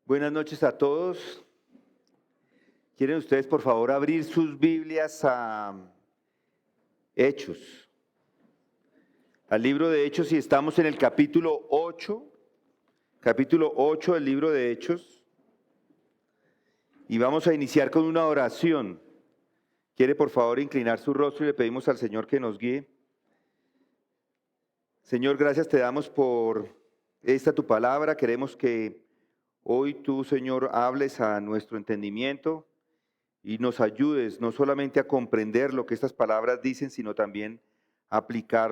Buenas noches a todos. ¿Quieren ustedes, por favor, abrir sus Biblias a Hechos? Al libro de Hechos, y estamos en el capítulo 8 del libro de Hechos. Y vamos a iniciar con una oración. ¿Quiere, por favor, inclinar su rostro y le pedimos al Señor que nos guíe? Señor, gracias te damos por esta tu palabra. Queremos que hoy tú, Señor, hables a nuestro entendimiento y nos ayudes no solamente a comprender lo que estas palabras dicen, sino también a aplicar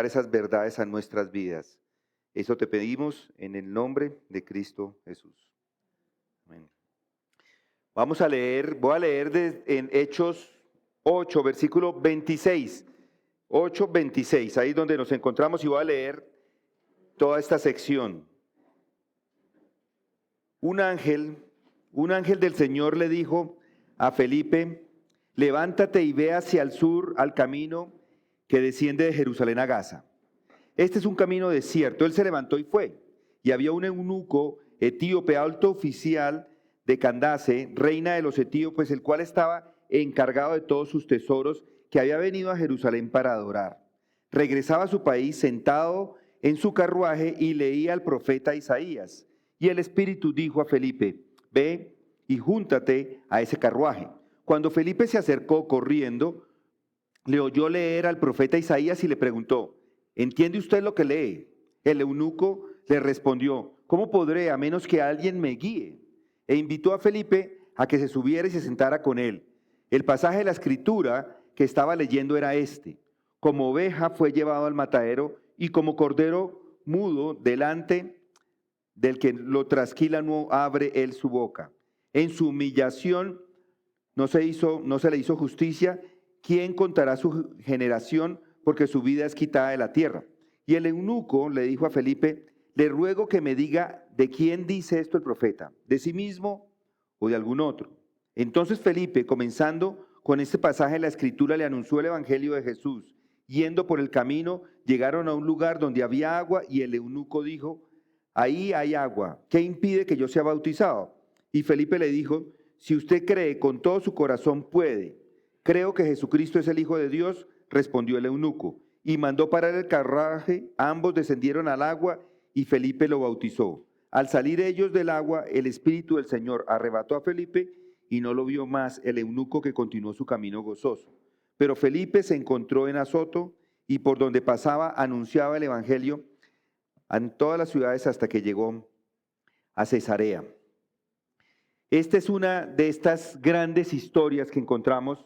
esas verdades a nuestras vidas. Eso te pedimos en el nombre de Cristo Jesús. Amén. Voy a leer en Hechos 8, versículo 26. 8:26, ahí donde nos encontramos, y voy a leer toda esta sección. Un ángel del Señor le dijo a Felipe: levántate y ve hacia el sur al camino que desciende de Jerusalén a Gaza. Este es un camino desierto. Él se levantó y fue. Y había un eunuco etíope, alto oficial de Candace, reina de los etíopes, el cual estaba encargado de todos sus tesoros, que había venido a Jerusalén para adorar. Regresaba a su país sentado en su carruaje y leía al profeta Isaías. Y el Espíritu dijo a Felipe: ve y júntate a ese carruaje. Cuando Felipe se acercó corriendo, le oyó leer al profeta Isaías y le preguntó: ¿entiende usted lo que lee? El eunuco le respondió: ¿cómo podré a menos que alguien me guíe? E invitó a Felipe a que se subiera y se sentara con él. El pasaje de la escritura que estaba leyendo era este: como oveja fue llevado al matadero, y como cordero mudo delante del que lo trasquila no abre él su boca. En su humillación no se le hizo justicia. ¿Quién contará su generación? Porque su vida es quitada de la tierra. Y el eunuco le dijo a Felipe: le ruego que me diga de quién dice esto el profeta, de sí mismo o de algún otro. Entonces Felipe, comenzando con este pasaje de la escritura, le anunció el evangelio de Jesús. Yendo por el camino, llegaron a un lugar donde había agua, y el eunuco dijo: ahí hay agua, ¿qué impide que yo sea bautizado? Y Felipe le dijo: si usted cree con todo su corazón, puede. Creo que Jesucristo es el Hijo de Dios, respondió el eunuco, y mandó parar el carruaje. Ambos descendieron al agua y Felipe lo bautizó. Al salir ellos del agua, el Espíritu del Señor arrebató a Felipe y no lo vio más el eunuco, que continuó su camino gozoso. Pero Felipe se encontró en Azoto, y por donde pasaba anunciaba el evangelio en todas las ciudades hasta que llegó a Cesarea. Esta es una de estas grandes historias que encontramos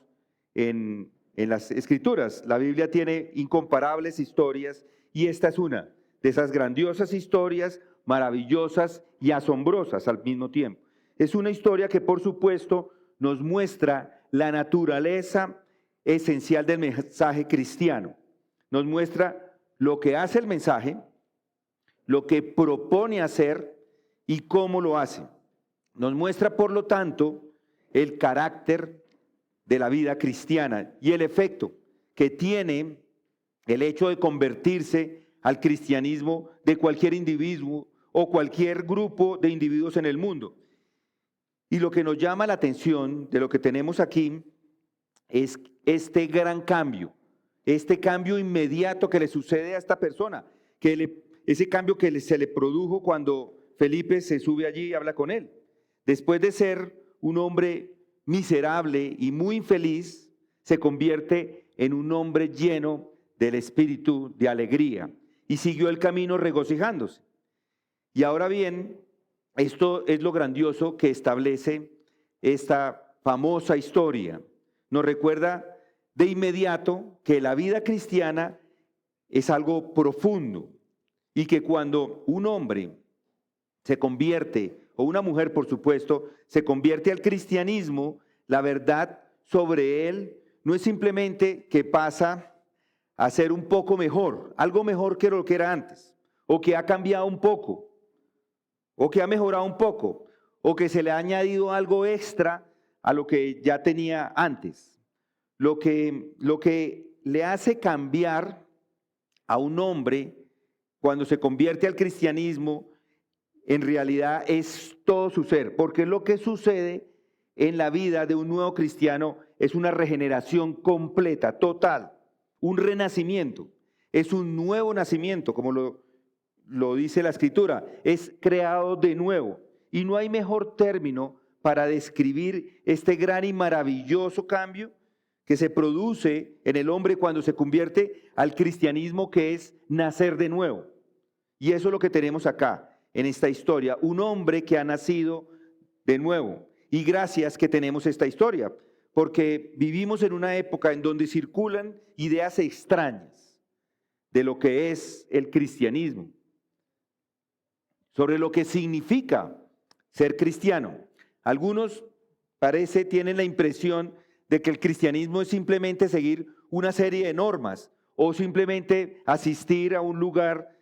en las Escrituras. La Biblia tiene incomparables historias, y esta es una de esas grandiosas historias, maravillosas y asombrosas al mismo tiempo. Es una historia que, por supuesto, nos muestra la naturaleza esencial del mensaje cristiano. Nos muestra lo que hace el mensaje, lo que propone hacer y cómo lo hace. Nos muestra, por lo tanto, el carácter de la vida cristiana y el efecto que tiene el hecho de convertirse al cristianismo de cualquier individuo o cualquier grupo de individuos en el mundo. Y lo que nos llama la atención de lo que tenemos aquí es este gran cambio, este cambio inmediato que le sucede a esta persona, ese cambio que se le produjo cuando Felipe se sube allí y habla con él. Después de ser un hombre miserable y muy infeliz, se convierte en un hombre lleno del espíritu de alegría y siguió el camino regocijándose. Y ahora bien, esto es lo grandioso que establece esta famosa historia. Nos recuerda de inmediato que la vida cristiana es algo profundo, y que cuando un hombre se convierte, o una mujer, por supuesto, se convierte al cristianismo, la verdad sobre él no es simplemente que pasa a ser un poco mejor, algo mejor que lo que era antes, o que ha cambiado un poco, o que ha mejorado un poco, o que se le ha añadido algo extra a lo que ya tenía antes. Lo que le hace cambiar a un hombre cuando se convierte al cristianismo en realidad es todo su ser, porque lo que sucede en la vida de un nuevo cristiano es una regeneración completa, total, un renacimiento, es un nuevo nacimiento, como lo dice la Escritura, es creado de nuevo. Y no hay mejor término para describir este gran y maravilloso cambio que se produce en el hombre cuando se convierte al cristianismo, que es nacer de nuevo. Y eso es lo que tenemos acá en esta historia, un hombre que ha nacido de nuevo. Y gracias que tenemos esta historia, porque vivimos en una época en donde circulan ideas extrañas de lo que es el cristianismo, sobre lo que significa ser cristiano. Algunos tienen la impresión de que el cristianismo es simplemente seguir una serie de normas o simplemente asistir a un lugar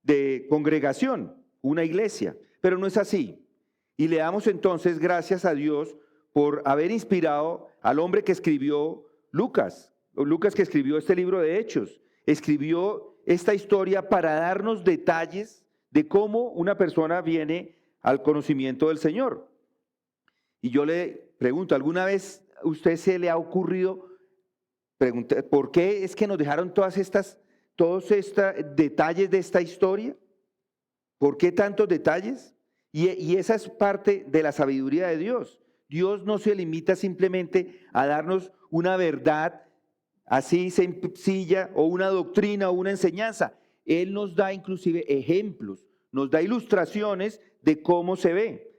de congregación, una iglesia, pero no es así. Y le damos entonces gracias a Dios por haber inspirado al hombre que escribió Lucas que escribió este libro de Hechos. Escribió esta historia para darnos detalles de cómo una persona viene al conocimiento del Señor. Y yo le pregunto, ¿alguna vez a usted se le ha ocurrido preguntar por qué es que nos dejaron todos estos detalles de esta historia? ¿Por qué tantos detalles? Y esa es parte de la sabiduría de Dios. Dios no se limita simplemente a darnos una verdad así sencilla o una doctrina o una enseñanza. Él nos da inclusive ejemplos, nos da ilustraciones de cómo se ve.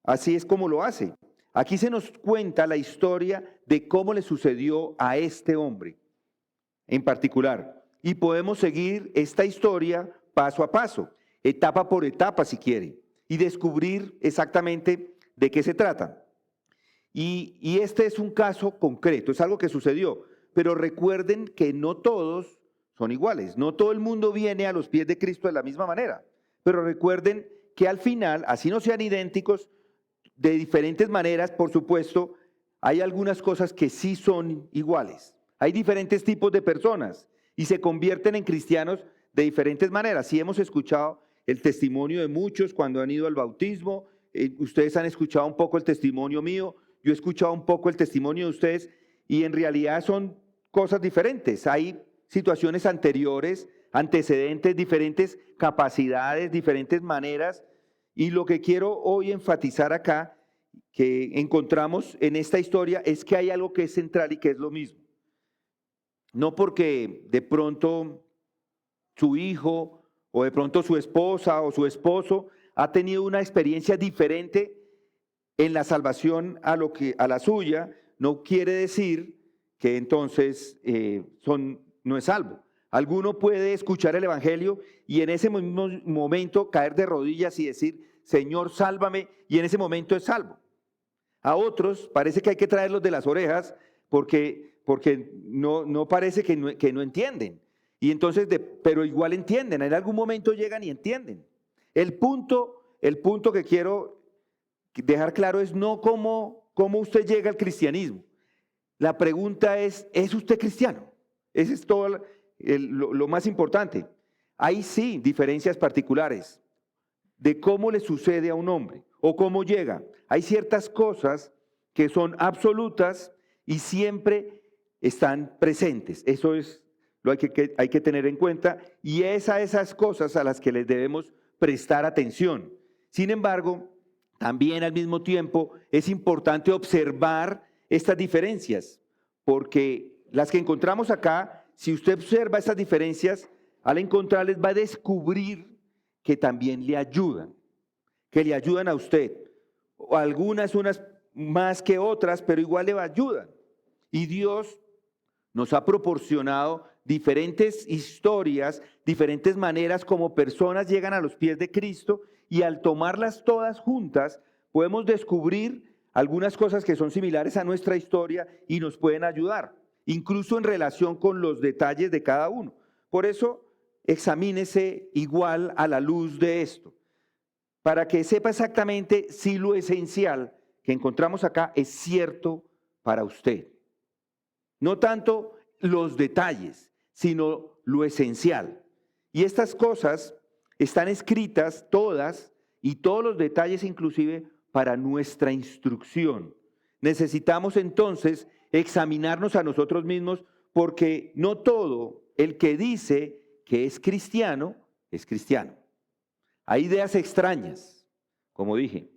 Así es como lo hace. Aquí se nos cuenta la historia de cómo le sucedió a este hombre en particular. Y podemos seguir esta historia paso a paso, etapa por etapa si quiere, y descubrir exactamente de qué se trata. Y este es un caso concreto, es algo que sucedió. Pero recuerden que no todos son iguales, no todo el mundo viene a los pies de Cristo de la misma manera. Pero recuerden que al final, así no sean idénticos, de diferentes maneras, por supuesto, hay algunas cosas que sí son iguales. Hay diferentes tipos de personas y se convierten en cristianos de diferentes maneras. Sí hemos escuchado el testimonio de muchos cuando han ido al bautismo, ustedes han escuchado un poco el testimonio mío, yo he escuchado un poco el testimonio de ustedes y en realidad son cosas diferentes. Hay situaciones anteriores, antecedentes, diferentes capacidades, diferentes maneras. Y lo que quiero hoy enfatizar acá, que encontramos en esta historia, es que hay algo que es central y que es lo mismo. No porque de pronto su hijo o de pronto su esposa o su esposo ha tenido una experiencia diferente en la salvación a la suya, no quiere decir que entonces no es salvo. Alguno puede escuchar el evangelio y en ese mismo momento caer de rodillas y decir, Señor, sálvame, y en ese momento es salvo. A otros parece que hay que traerlos de las orejas porque no parece que no entienden. Y entonces, pero igual entienden, en algún momento llegan y entienden. El punto que quiero dejar claro es no cómo usted llega al cristianismo. La pregunta ¿es usted cristiano? Ese es todo lo más importante. Hay sí diferencias particulares de cómo le sucede a un hombre o cómo llega. Hay ciertas cosas que son absolutas y siempre están presentes. Eso es lo que hay que tener en cuenta y es a esas cosas a las que les debemos prestar atención. Sin embargo, también al mismo tiempo es importante observar estas diferencias, porque las que encontramos acá, si usted observa esas diferencias, al encontrarles va a descubrir que también le ayudan, que le ayudan a usted. O algunas, unas más que otras, pero igual le ayudan. Y Dios nos ha proporcionado diferentes historias, diferentes maneras como personas llegan a los pies de Cristo y al tomarlas todas juntas podemos descubrir algunas cosas que son similares a nuestra historia y nos pueden ayudar, incluso en relación con los detalles de cada uno. Por eso, examínese igual a la luz de esto, para que sepa exactamente si lo esencial que encontramos acá es cierto para usted. No tanto los detalles, sino lo esencial. Y estas cosas están escritas todas y todos los detalles inclusive para nuestra instrucción. Necesitamos entonces examinarnos a nosotros mismos porque no todo el que dice que es cristiano es cristiano. Hay ideas extrañas, como dije.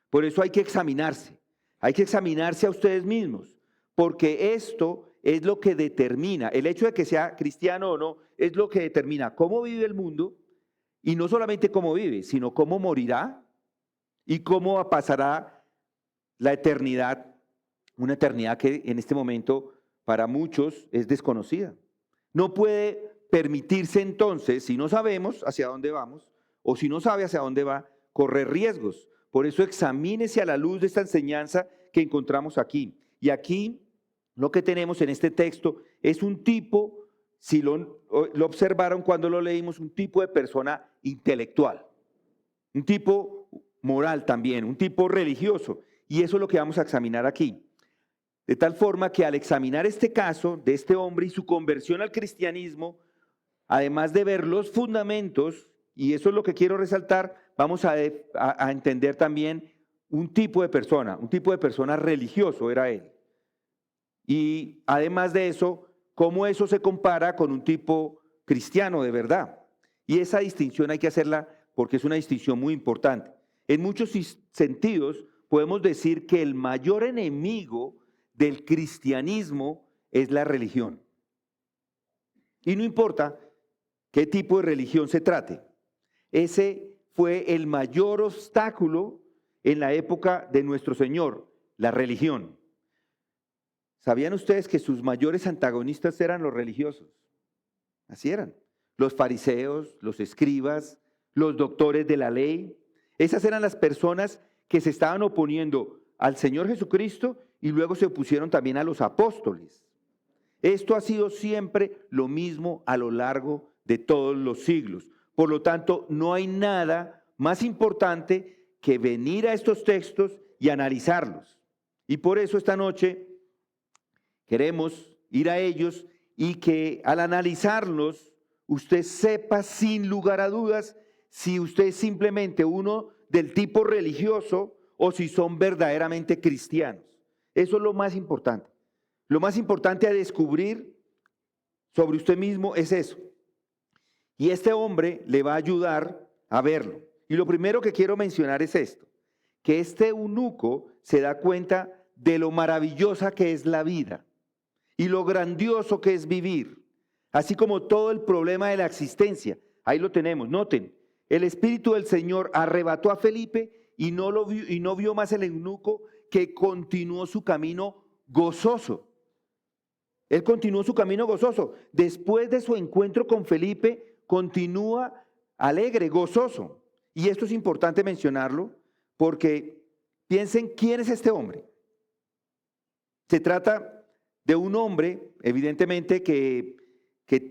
Por eso hay que examinarse. Hay que examinarse a ustedes mismos, porque esto es lo que determina, el hecho de que sea cristiano o no, es lo que determina cómo vive el mundo, y no solamente cómo vive, sino cómo morirá y cómo pasará la eternidad, una eternidad que en este momento para muchos es desconocida. No puede permitirse entonces, si no sabemos hacia dónde vamos, o si no sabe hacia dónde va, correr riesgos. Por eso examínese a la luz de esta enseñanza que encontramos aquí. Y aquí lo que tenemos en este texto es un tipo, si lo observaron cuando lo leímos, un tipo de persona intelectual, un tipo moral también, un tipo religioso. Y eso es lo que vamos a examinar aquí. De tal forma que al examinar este caso de este hombre y su conversión al cristianismo, además de ver los fundamentos, y eso es lo que quiero resaltar, vamos a entender también un tipo de persona religioso era él. Y además de eso, cómo eso se compara con un tipo cristiano de verdad. Y esa distinción hay que hacerla porque es una distinción muy importante. En muchos sentidos podemos decir que el mayor enemigo del cristianismo es la religión. Y no importa qué tipo de religión se trate. Ese fue el mayor obstáculo en la época de nuestro Señor, la religión. ¿Sabían ustedes que sus mayores antagonistas eran los religiosos? Así eran. Los fariseos, los escribas, los doctores de la ley. Esas eran las personas que se estaban oponiendo al Señor Jesucristo y luego se opusieron también a los apóstoles. Esto ha sido siempre lo mismo a lo largo de todos los siglos. Por lo tanto, no hay nada más importante que venir a estos textos y analizarlos. Y por eso esta noche queremos ir a ellos y que al analizarlos usted sepa sin lugar a dudas si usted es simplemente uno del tipo religioso o si son verdaderamente cristianos. Eso es lo más importante. Lo más importante a descubrir sobre usted mismo es eso. Y este hombre le va a ayudar a verlo. Y lo primero que quiero mencionar es esto, que este eunuco se da cuenta de lo maravillosa que es la vida y lo grandioso que es vivir, así como todo el problema de la existencia. Ahí lo tenemos, noten, el Espíritu del Señor arrebató a Felipe y no vio más el eunuco que continuó su camino gozoso. Él continuó su camino gozoso. Después de su encuentro con Felipe, continúa alegre, gozoso. Y esto es importante mencionarlo porque piensen quién es este hombre. Se trata de un hombre, evidentemente, que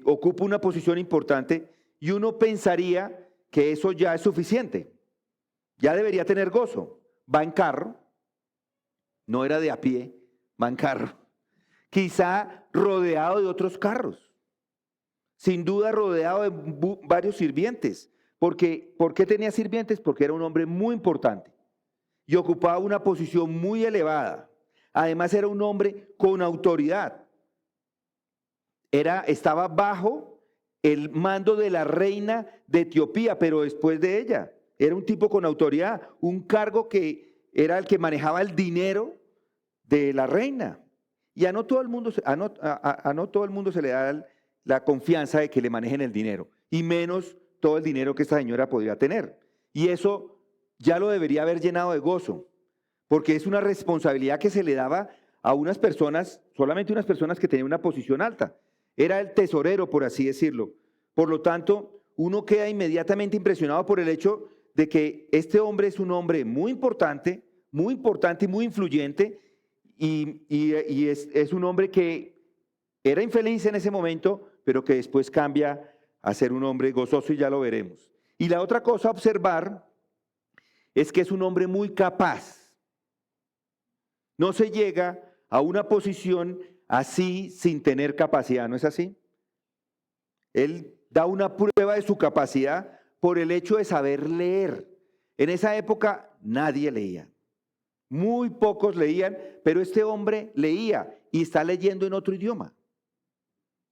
ocupa una posición importante y uno pensaría que eso ya es suficiente. Ya debería tener gozo. Va en carro, no era de a pie, va en carro. Quizá rodeado de otros carros, sin duda rodeado de varios sirvientes. ¿Por qué tenía sirvientes? Porque era un hombre muy importante y ocupaba una posición muy elevada. Además era un hombre con autoridad. Estaba bajo el mando de la reina de Etiopía, pero después de ella. Era un tipo con autoridad, un cargo que era el que manejaba el dinero de la reina. Y a no todo el mundo se le da la confianza de que le manejen el dinero, y menos todo el dinero que esta señora podría tener. Y eso ya lo debería haber llenado de gozo, porque es una responsabilidad que se le daba a unas personas, solamente unas personas que tenían una posición alta. Era el tesorero, por así decirlo. Por lo tanto, uno queda inmediatamente impresionado por el hecho de que este hombre es un hombre muy importante y muy influyente, y es un hombre que era infeliz en ese momento, pero que después cambia a ser un hombre gozoso, y ya lo veremos. Y la otra cosa a observar es que es un hombre muy capaz. No se llega a una posición así sin tener capacidad, ¿no es así? Él da una prueba de su capacidad por el hecho de saber leer. En esa época nadie leía. Muy pocos leían, pero este hombre leía y está leyendo en otro idioma.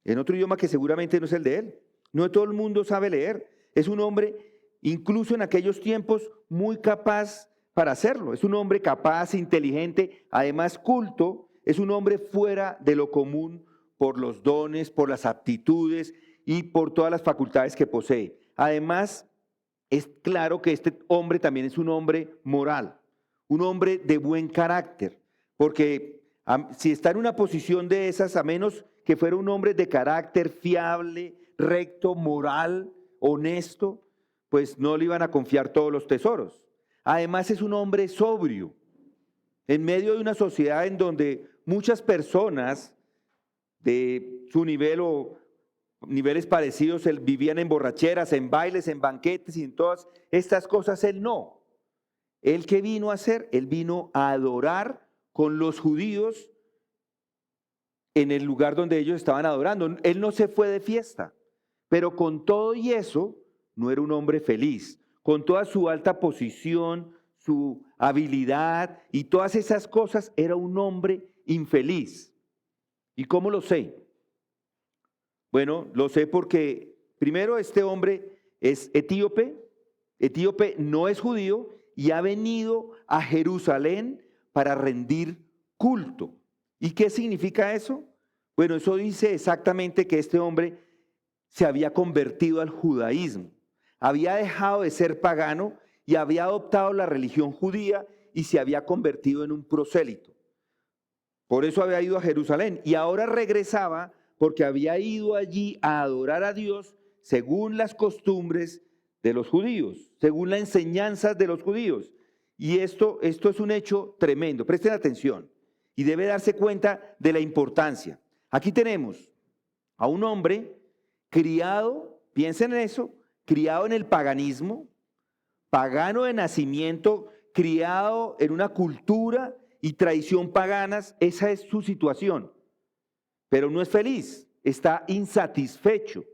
En otro idioma que seguramente no es el de él. No todo el mundo sabe leer. Es un hombre, incluso en aquellos tiempos, muy capaz para hacerlo. Es un hombre capaz, inteligente, además culto. Es un hombre fuera de lo común por los dones, por las aptitudes y por todas las facultades que posee. Además, es claro que este hombre también es un hombre moral, un hombre de buen carácter, porque si está en una posición de esas, a menos que fuera un hombre de carácter fiable, recto, moral, honesto, pues no le iban a confiar todos los tesoros. Además es un hombre sobrio, en medio de una sociedad en donde muchas personas de su nivel o niveles parecidos vivían en borracheras, en bailes, en banquetes y en todas estas cosas. Él no. ¿Él qué vino a hacer? Él vino a adorar con los judíos en el lugar donde ellos estaban adorando. Él no se fue de fiesta, pero con todo y eso no era un hombre feliz. Con toda su alta posición, su habilidad y todas esas cosas, era un hombre infeliz. ¿Y cómo lo sé? Bueno, lo sé porque primero este hombre es etíope no es judío y ha venido a Jerusalén para rendir culto. ¿Y qué significa eso? Bueno, eso dice exactamente que este hombre se había convertido al judaísmo, había dejado de ser pagano y había adoptado la religión judía y se había convertido en un prosélito. Por eso había ido a Jerusalén y ahora regresaba porque había ido allí a adorar a Dios según las costumbres de los judíos, según las enseñanzas de los judíos. Y esto es un hecho tremendo. Presten atención y debe darse cuenta de la importancia. Aquí tenemos a un hombre criado, piensen en eso, criado en el paganismo, pagano de nacimiento, criado en una cultura y tradición paganas. Esa es su situación. Pero no es feliz, está insatisfecho.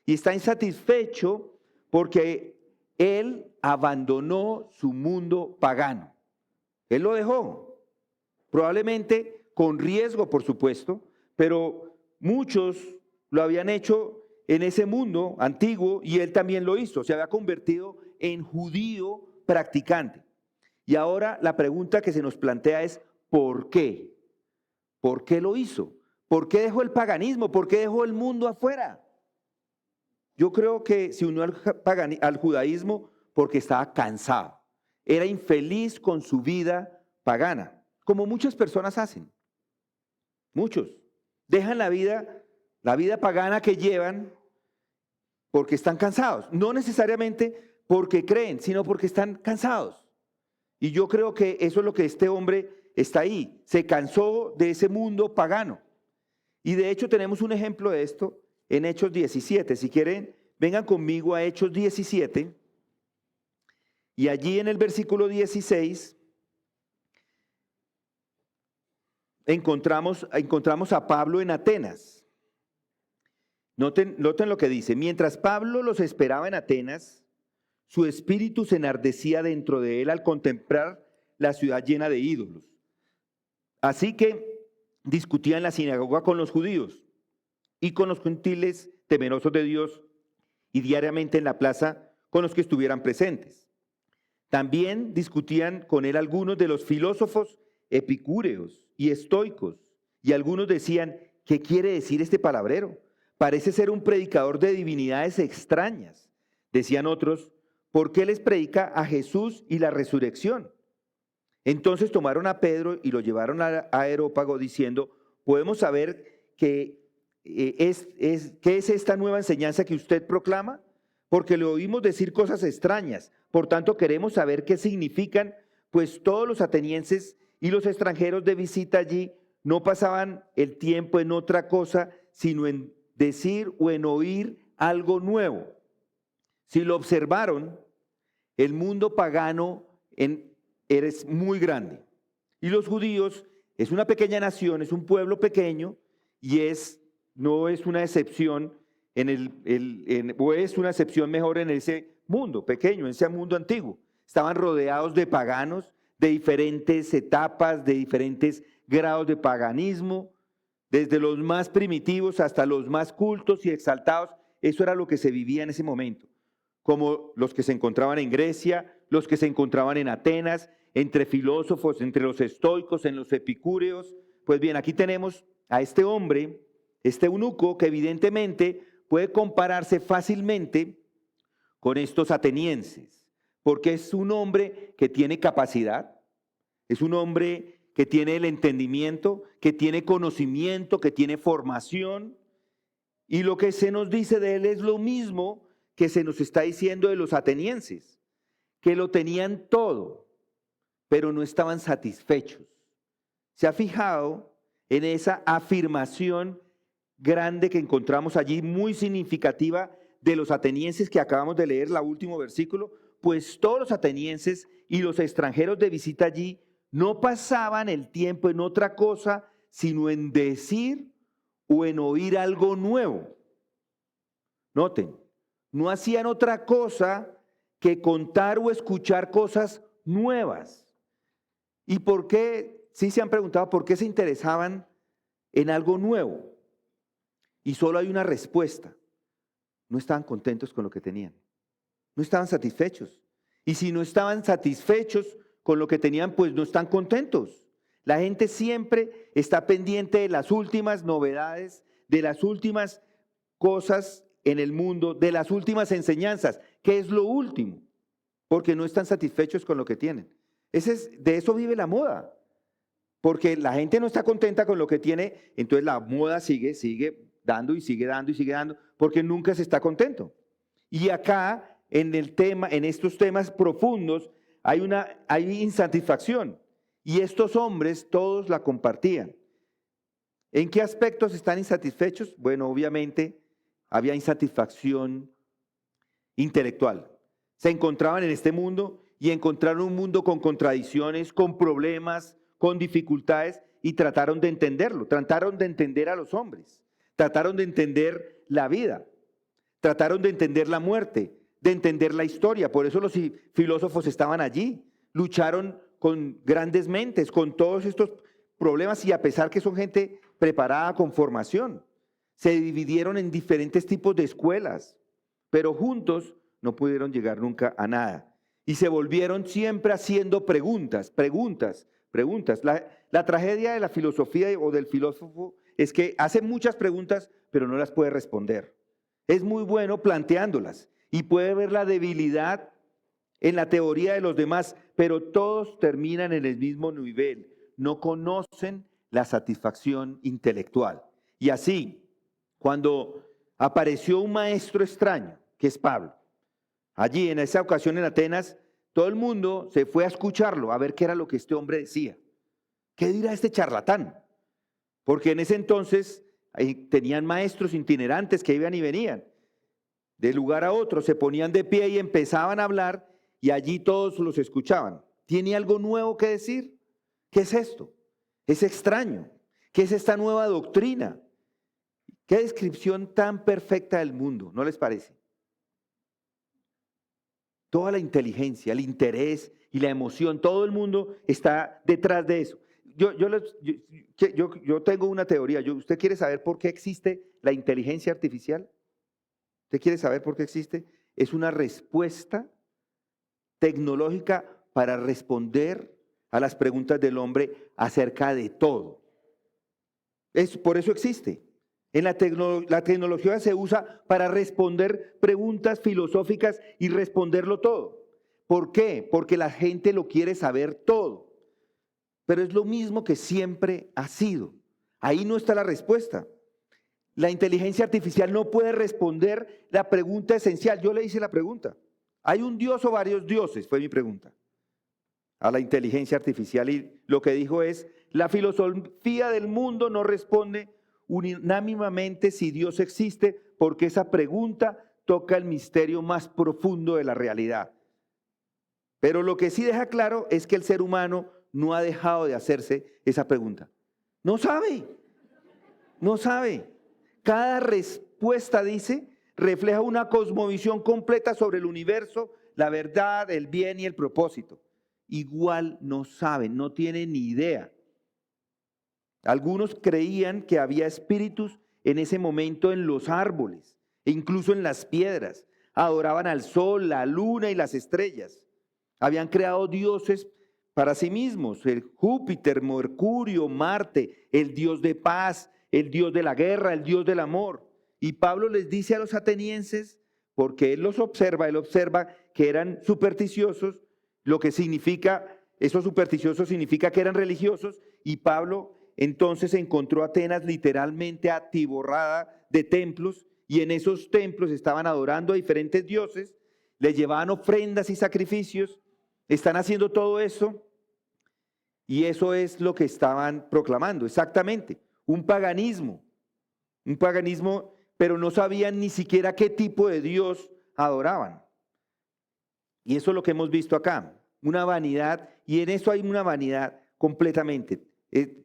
Y está insatisfecho porque él abandonó su mundo pagano. Él lo dejó, probablemente con riesgo, por supuesto, pero muchos lo habían hecho en ese mundo antiguo y él también lo hizo. Se había convertido en judío practicante. Y ahora la pregunta que se nos plantea es, ¿por qué? ¿Por qué lo hizo? ¿Por qué dejó el paganismo? ¿Por qué dejó el mundo afuera? Yo creo que se unió al judaísmo porque estaba cansado. Era infeliz con su vida pagana, como muchas personas hacen. Muchos dejan la vida pagana que llevan porque están cansados. No necesariamente porque creen, sino porque están cansados. Y yo creo que eso es lo que este hombre está ahí. Se cansó de ese mundo pagano. Y de hecho tenemos un ejemplo de esto en Hechos 17. Si quieren, vengan conmigo a Hechos 17. Y allí en el versículo 16 encontramos a Pablo en Atenas. Noten lo que dice. Mientras Pablo los esperaba en Atenas, su espíritu se enardecía dentro de él al contemplar la ciudad llena de ídolos. Así que discutía en la sinagoga con los judíos y con los gentiles temerosos de Dios y diariamente en la plaza con los que estuvieran presentes. También discutían con él algunos de los filósofos epicúreos y estoicos, y algunos decían, ¿qué quiere decir este palabrero? Parece ser un predicador de divinidades extrañas. Decían otros, ¿por qué les predica a Jesús y la resurrección? Entonces tomaron a Pedro y lo llevaron a Areópago diciendo, ¿podemos saber qué es esta nueva enseñanza que usted proclama? Porque le oímos decir cosas extrañas. Por tanto, queremos saber qué significan, pues todos los atenienses y los extranjeros de visita allí no pasaban el tiempo en otra cosa, sino en decir o en oír algo nuevo. Si lo observaron, el mundo pagano es muy grande. Y los judíos es una pequeña nación, es un pueblo pequeño y no es una excepción o es una excepción mejor en ese mundo pequeño, en ese mundo antiguo. estaban rodeados de paganos, de diferentes etapas, de diferentes grados de paganismo, desde los más primitivos hasta los más cultos y exaltados. Eso era lo que se vivía en ese momento, como los que se encontraban en Grecia, los que se encontraban en Atenas, entre filósofos, entre los estoicos, en los epicúreos. Pues bien, aquí tenemos a este hombre, este eunuco, que evidentemente puede compararse fácilmente con estos atenienses, porque es un hombre que tiene capacidad, es un hombre que tiene el entendimiento, que tiene conocimiento, que tiene formación, y lo que se nos dice de él es lo mismo que se nos está diciendo de los atenienses, que lo tenían todo, pero no estaban satisfechos. ¿Se ha fijado en esa afirmación grande que encontramos allí, muy significativa de los atenienses que acabamos de leer, el último versículo? Pues todos los atenienses y los extranjeros de visita allí no pasaban el tiempo en otra cosa, sino en decir o en oír algo nuevo. Noten, no hacían otra cosa que contar o escuchar cosas nuevas. ¿Y por qué? Sí se han preguntado por qué se interesaban en algo nuevo. Y solo hay una respuesta. No estaban contentos con lo que tenían. No estaban satisfechos. Y si no estaban satisfechos con lo que tenían, pues no están contentos. La gente siempre está pendiente de las últimas novedades, de las últimas cosas en el mundo, de las últimas enseñanzas. ¿Qué es lo último? Porque no están satisfechos con lo que tienen. De eso vive la moda. Porque la gente no está contenta con lo que tiene, entonces la moda sigue dando y sigue dando y sigue dando, porque nunca se está contento. Y acá, en estos temas profundos, hay insatisfacción. Y estos hombres todos la compartían. ¿En qué aspectos están insatisfechos? Bueno, obviamente había insatisfacción intelectual. Se encontraban en este mundo y encontraron un mundo con contradicciones, con problemas, con dificultades, y trataron de entenderlo, trataron de entender a los hombres, trataron de entender la vida, trataron de entender la muerte, de entender la historia. Por eso los filósofos estaban allí, lucharon con grandes mentes, con todos estos problemas, y a pesar que son gente preparada con formación, se dividieron en diferentes tipos de escuelas, pero juntos no pudieron llegar nunca a nada. Y se volvieron siempre haciendo preguntas. La tragedia de la filosofía o del filósofo es que hace muchas preguntas, pero no las puede responder. Es muy bueno planteándolas y puede ver la debilidad en la teoría de los demás, pero todos terminan en el mismo nivel. No conocen la satisfacción intelectual. Y así, cuando apareció un maestro extraño, que es Pablo, allí en esa ocasión en Atenas, todo el mundo se fue a escucharlo, a ver qué era lo que este hombre decía. ¿Qué dirá este charlatán? Porque en ese entonces tenían maestros itinerantes que iban y venían de lugar a otro, se ponían de pie y empezaban a hablar, y allí todos los escuchaban. ¿Tiene algo nuevo que decir? ¿Qué es esto? Es extraño. ¿Qué es esta nueva doctrina? Qué descripción tan perfecta del mundo, ¿no les parece? Toda la inteligencia, el interés y la emoción, todo el mundo está detrás de eso. Yo tengo una teoría. ¿Usted quiere saber por qué existe la inteligencia artificial? ¿Usted quiere saber por qué existe? Es una respuesta tecnológica para responder a las preguntas del hombre acerca de todo. Por eso existe. La tecnología se usa para responder preguntas filosóficas y responderlo todo. ¿Por qué? Porque la gente lo quiere saber todo. Pero es lo mismo que siempre ha sido. Ahí no está la respuesta. La inteligencia artificial no puede responder la pregunta esencial. Yo le hice la pregunta. ¿Hay un Dios o varios dioses? Fue mi pregunta a la inteligencia artificial, y lo que dijo es: la filosofía del mundo no responde unánimemente si Dios existe, porque esa pregunta toca el misterio más profundo de la realidad. Pero lo que sí deja claro es que el ser humano no ha dejado de hacerse esa pregunta. No sabe. Cada respuesta, dice, refleja una cosmovisión completa sobre el universo, la verdad, el bien y el propósito. Igual no saben, no tienen ni idea. Algunos creían que había espíritus en ese momento en los árboles e incluso en las piedras. Adoraban al sol, la luna y las estrellas. Habían creado dioses para sí mismos, el Júpiter, Mercurio, Marte, el dios de paz, el dios de la guerra, el dios del amor. Y Pablo les dice a los atenienses, porque él observa que eran supersticiosos, lo que significa, esos supersticiosos significa que eran religiosos, y Pablo entonces encontró Atenas literalmente atiborrada de templos, y en esos templos estaban adorando a diferentes dioses, les llevaban ofrendas y sacrificios, están haciendo todo eso, y eso es lo que estaban proclamando, exactamente, un paganismo, pero no sabían ni siquiera qué tipo de Dios adoraban. Y eso es lo que hemos visto acá, una vanidad, y en eso hay una vanidad completamente.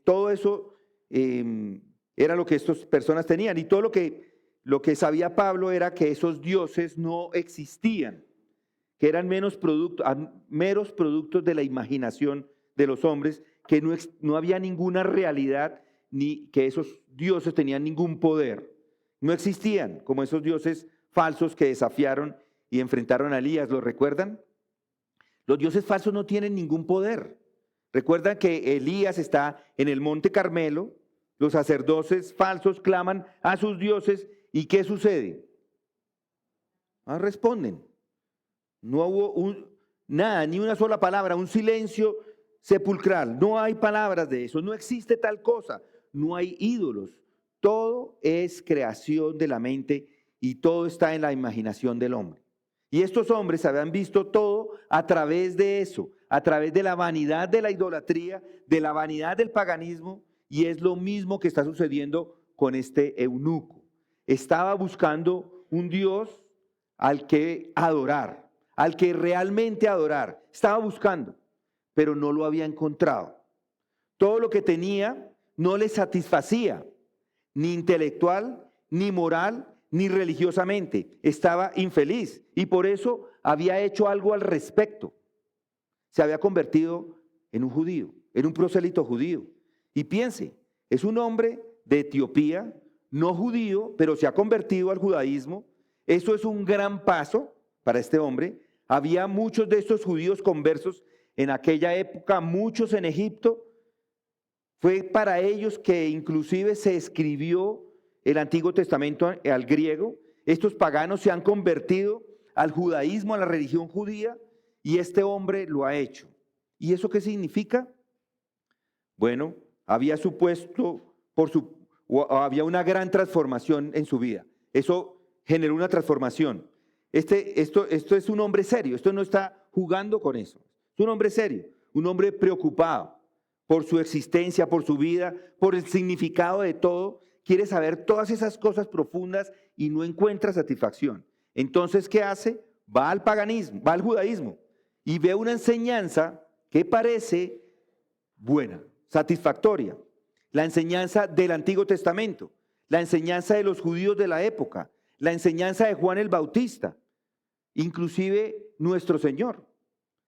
Todo eso era lo que estas personas tenían, y todo lo que sabía Pablo era que esos dioses no existían, que eran meros productos de la imaginación de los hombres, que no había ninguna realidad, ni que esos dioses tenían ningún poder. No existían como esos dioses falsos que desafiaron y enfrentaron a Elías, ¿lo recuerdan? Los dioses falsos no tienen ningún poder. Recuerdan que Elías está en el monte Carmelo, los sacerdotes falsos claman a sus dioses, ¿y qué sucede? Responden. No hubo nada, ni una sola palabra, un silencio sepulcral. No hay palabras de eso, no existe tal cosa, no hay ídolos. Todo es creación de la mente y todo está en la imaginación del hombre. Y estos hombres habían visto todo a través de eso, a través de la vanidad de la idolatría, de la vanidad del paganismo, y es lo mismo que está sucediendo con este eunuco. Estaba buscando un Dios al que adorar, al que realmente adorar. Estaba buscando, pero no lo había encontrado. Todo lo que tenía no le satisfacía, ni intelectual, ni moral, ni religiosamente. Estaba infeliz y por eso había hecho algo al respecto. Se había convertido en un judío, en un prosélito judío. Y piense, es un hombre de Etiopía, no judío, pero se ha convertido al judaísmo. Eso es un gran paso para este hombre. Había muchos de estos judíos conversos en aquella época, muchos en Egipto. Fue para ellos que inclusive se escribió el Antiguo Testamento al griego. Estos paganos se han convertido al judaísmo, a la religión judía, y este hombre lo ha hecho. ¿Y eso qué significa? Bueno, había había una gran transformación en su vida. Eso generó una transformación. Esto es un hombre serio, esto no está jugando con eso. Es un hombre serio, un hombre preocupado por su existencia, por su vida, por el significado de todo. Quiere saber todas esas cosas profundas y no encuentra satisfacción. Entonces, ¿qué hace? Va al paganismo, va al judaísmo y ve una enseñanza que parece buena, satisfactoria. La enseñanza del Antiguo Testamento, la enseñanza de los judíos de la época, la enseñanza de Juan el Bautista, inclusive nuestro Señor.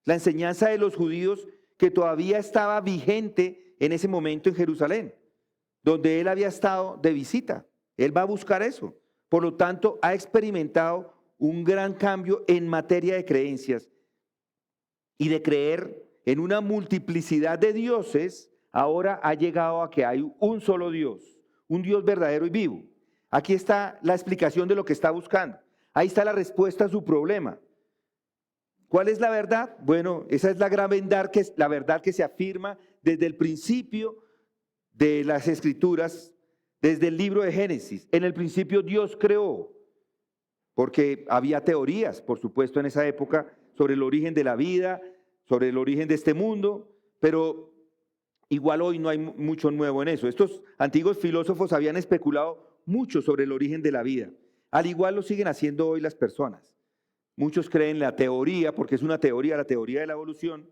La enseñanza de los judíos que todavía estaba vigente en ese momento en Jerusalén, donde él había estado de visita. Él va a buscar eso. Por lo tanto, ha experimentado un gran cambio en materia de creencias y de creer en una multiplicidad de dioses. Ahora ha llegado a que hay un solo Dios, un Dios verdadero y vivo. Aquí está la explicación de lo que está buscando. Ahí está la respuesta a su problema. ¿Cuál es la verdad? Bueno, esa es la gran verdad que se afirma desde el principio de las Escrituras, desde el libro de Génesis. En el principio Dios creó, porque había teorías, por supuesto, en esa época sobre el origen de la vida, sobre el origen de este mundo, pero igual hoy no hay mucho nuevo en eso. Estos antiguos filósofos habían especulado mucho sobre el origen de la vida. Al igual lo siguen haciendo hoy las personas. Muchos creen la teoría, porque es una teoría, la teoría de la evolución,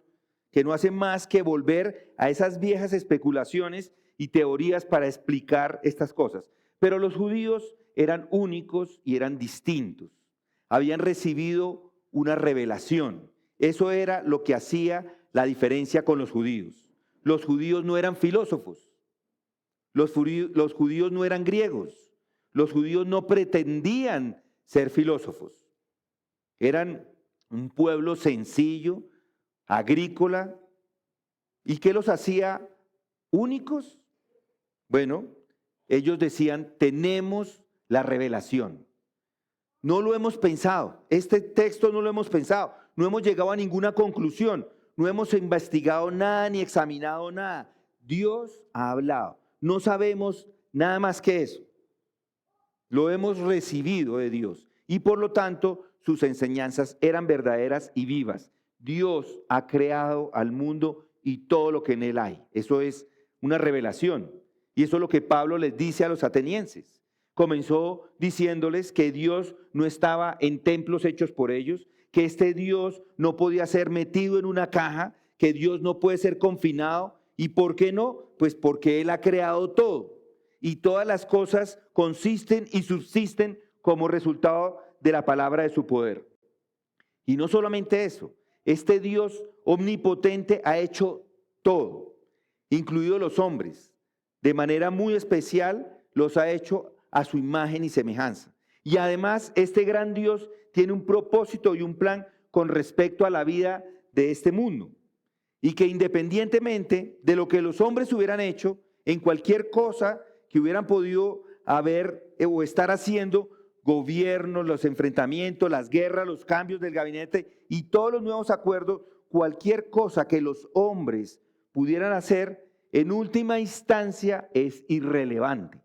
que no hace más que volver a esas viejas especulaciones y teorías para explicar estas cosas. Pero los judíos eran únicos y eran distintos. Habían recibido una revelación. Eso era lo que hacía la diferencia con los judíos. Los judíos no eran filósofos, los judíos no eran griegos, los judíos no pretendían ser filósofos. Eran un pueblo sencillo, agrícola. ¿Y qué los hacía únicos? Bueno, ellos decían, tenemos la revelación. No lo hemos pensado, este texto no lo hemos pensado, no hemos llegado a ninguna conclusión, no hemos investigado nada ni examinado nada. Dios ha hablado, no sabemos nada más que eso. Lo hemos recibido de Dios y por lo tanto sus enseñanzas eran verdaderas y vivas. Dios ha creado al mundo y todo lo que en él hay. Eso es una revelación y eso es lo que Pablo les dice a los atenienses. Comenzó diciéndoles que Dios no estaba en templos hechos por ellos, que este Dios no podía ser metido en una caja, que Dios no puede ser confinado. ¿Y por qué no? Pues porque Él ha creado todo. Y todas las cosas consisten y subsisten como resultado de la palabra de su poder. Y no solamente eso, este Dios omnipotente ha hecho todo, incluidos los hombres. De manera muy especial los ha hecho a su imagen y semejanza. Y además este gran Dios tiene un propósito y un plan con respecto a la vida de este mundo. Y que independientemente de lo que los hombres hubieran hecho, en cualquier cosa que hubieran podido haber o estar haciendo, gobiernos, los enfrentamientos, las guerras, los cambios del gabinete y todos los nuevos acuerdos, cualquier cosa que los hombres pudieran hacer, en última instancia es irrelevante.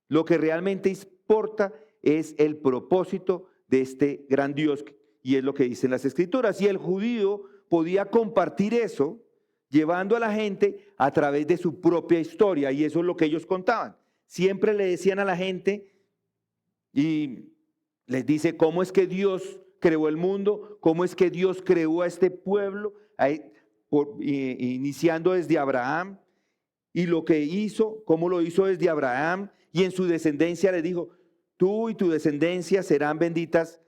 Lo que realmente importa es el propósito de este gran Dios, y es lo que dicen las Escrituras. Y el judío podía compartir eso, llevando a la gente a través de su propia historia, y eso es lo que ellos contaban. Siempre le decían a la gente, y les dice cómo es que Dios creó el mundo, cómo es que Dios creó a este pueblo, iniciando desde Abraham, y lo que hizo, cómo lo hizo desde Abraham, y en su descendencia le dijo, tú y tu descendencia serán benditas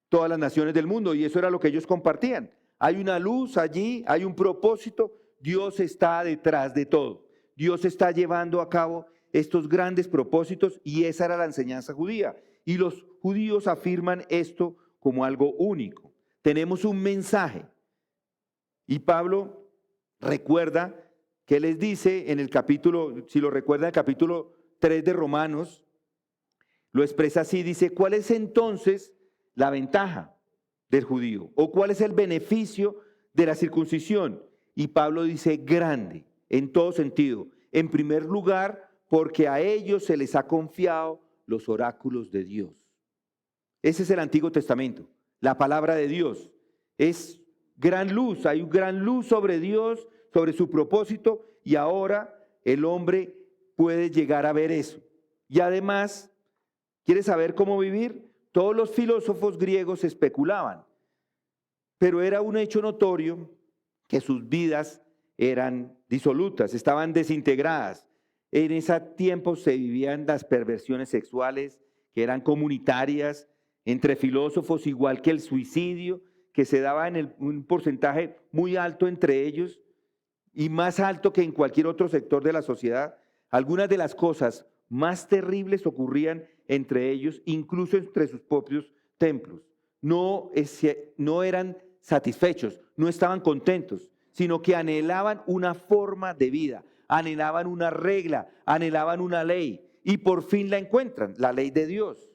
todas las naciones del mundo, y eso era lo que ellos compartían. Hay una luz allí, hay un propósito, Dios está detrás de todo. Dios está llevando a cabo estos grandes propósitos y esa era la enseñanza judía. Y los judíos afirman esto como algo único. Tenemos un mensaje. Y Pablo recuerda que les dice en el capítulo, si lo recuerdan, el capítulo 3 de Romanos, lo expresa así, dice, ¿cuál es entonces la ventaja del judío? ¿O cuál es el beneficio de la circuncisión? Y Pablo dice, grande, en todo sentido. En primer lugar, porque a ellos se les ha confiado los oráculos de Dios. Ese es el Antiguo Testamento, la palabra de Dios. Es gran luz, hay gran luz sobre Dios, sobre su propósito, y ahora el hombre puede llegar a ver eso. Y además, ¿quiere saber cómo vivir? Todos los filósofos griegos especulaban, pero era un hecho notorio que sus vidas eran disolutas, estaban desintegradas. En ese tiempo se vivían las perversiones sexuales que eran comunitarias entre filósofos, igual que el suicidio, que se daba en un porcentaje muy alto entre ellos y más alto que en cualquier otro sector de la sociedad. Algunas de las cosas más terribles ocurrían entre ellos, incluso entre sus propios templos. No eran satisfechos, no estaban contentos, sino que anhelaban una forma de vida, anhelaban una regla, anhelaban una ley, y por fin la encuentran, la ley de Dios.